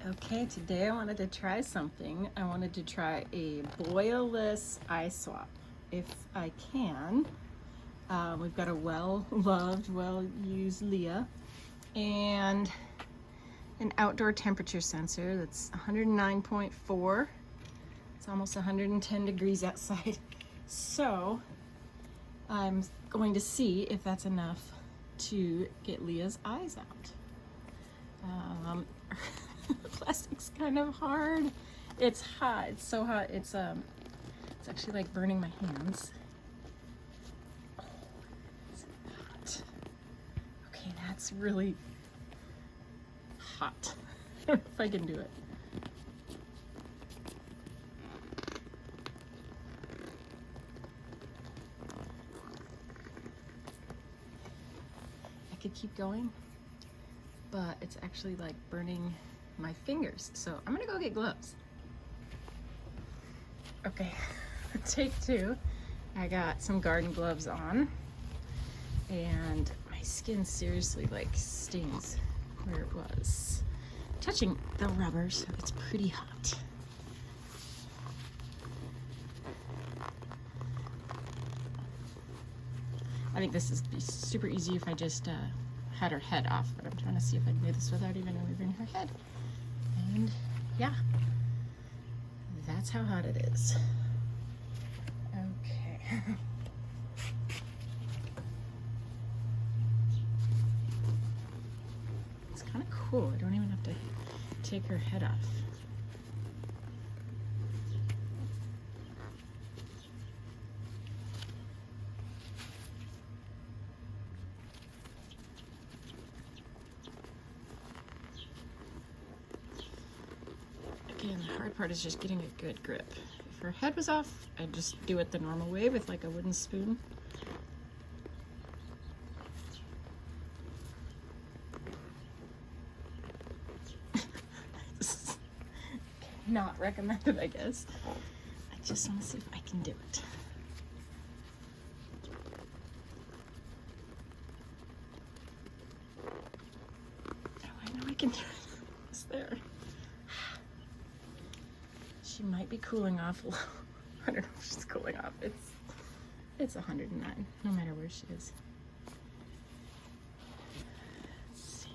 Okay, today I wanted to try something. I wanted to try a boil-less eye swap, if I can. We've got a well-loved, well-used Leah, and an outdoor temperature sensor that's 109.4. It's almost 110 degrees outside. So I'm going to see if that's enough to get Leah's eyes out. Plastic's kind of hard. It's hot. It's so hot. It's actually like burning my hands. Oh, it's hot. Okay, that's really hot. I don't know if I can do it. I could keep going, but it's actually like burning my fingers. So I'm gonna go get gloves. Okay, take two. I got some garden gloves on, and my skin seriously like stings where it was touching the rubber, so it's pretty hot. I think this would be super easy if I just had her head off, but I'm trying to see if I can do this without even moving her head. And yeah, that's how hot it is. Okay. It's kind of cool. I don't even have to take her head off. Again, the hard part is just getting a good grip. If her head was off, I'd just do it the normal way with like a wooden spoon. Not recommended, I guess. I just want to see if I can do it. Oh, I know I can do it. It's there. She might be cooling off a little. I don't know if she's cooling off. It's 109, no matter where she is. Let's see.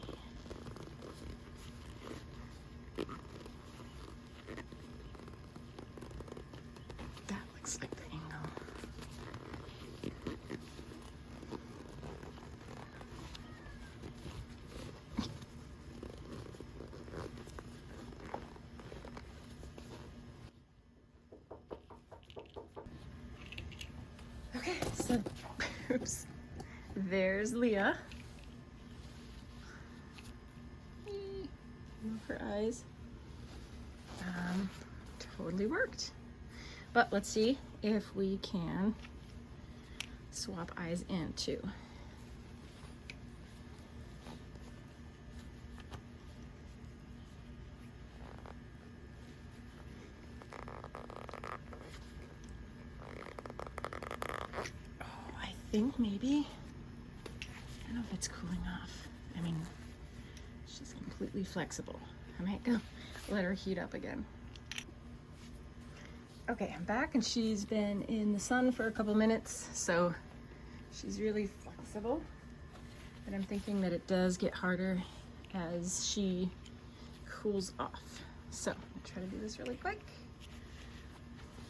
That looks like the angle. Okay, so, oops, there's Leah. Move her eyes. Totally worked. But let's see if we can swap eyes in too. I think maybe, I don't know if it's cooling off. I mean, she's completely flexible. I might go let her heat up again. Okay, I'm back and she's been in the sun for a couple minutes, so she's really flexible. But I'm thinking that it does get harder as she cools off. So I'm gonna try to do this really quick.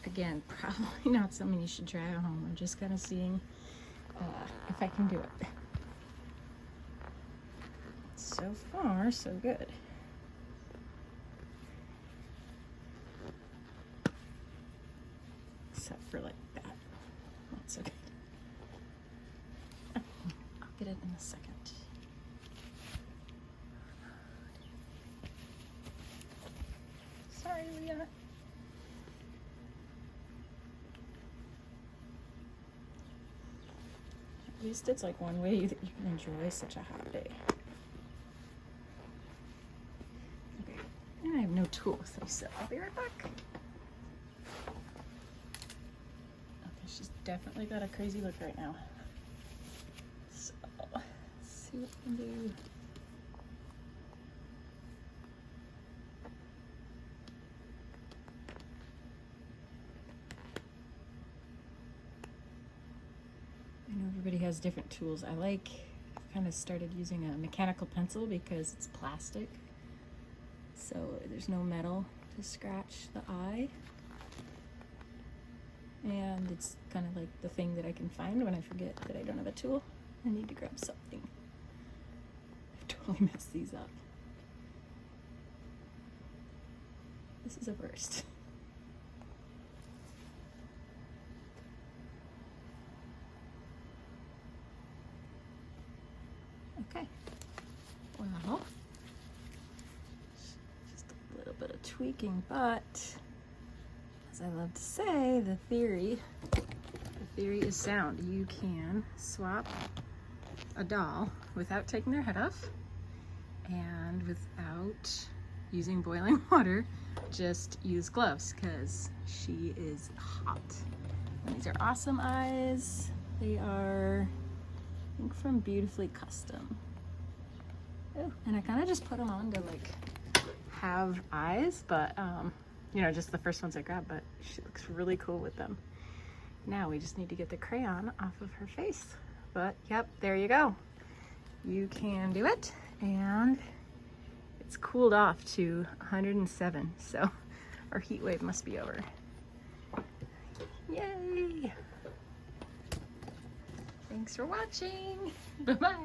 Again, probably not something you should try at home. I'm just kind of seeing if I can do it. So far, so good. Except for like that. Not so good. I'll get it in a second. Sorry, Leah. At least it's like one way that you can enjoy such a hot day. Okay, and I have no tools, so I'll be right back. Okay, she's definitely got a crazy look right now. So, let's see what we can do. I know everybody has different tools. I kind of started using a mechanical pencil because it's plastic, so there's no metal to scratch the eye. And it's kind of like the thing that I can find when I forget that I don't have a tool. I need to grab something. I've totally messed these up. This is a first. Okay. Well, just a little bit of tweaking, but as I love to say, the theory is sound. You can swap a doll without taking their head off and without using boiling water. Just use gloves because she is hot. And these are awesome eyes. They are, I think, from Beautifully Custom. Oh, and I kind of just put them on to like have eyes, but you know, just the first ones I grabbed, but she looks really cool with them. Now we just need to get the crayon off of her face. But yep, there you go. You can do it, and it's cooled off to 107, so our heat wave must be over. Yay! Thanks for watching. Bye-bye.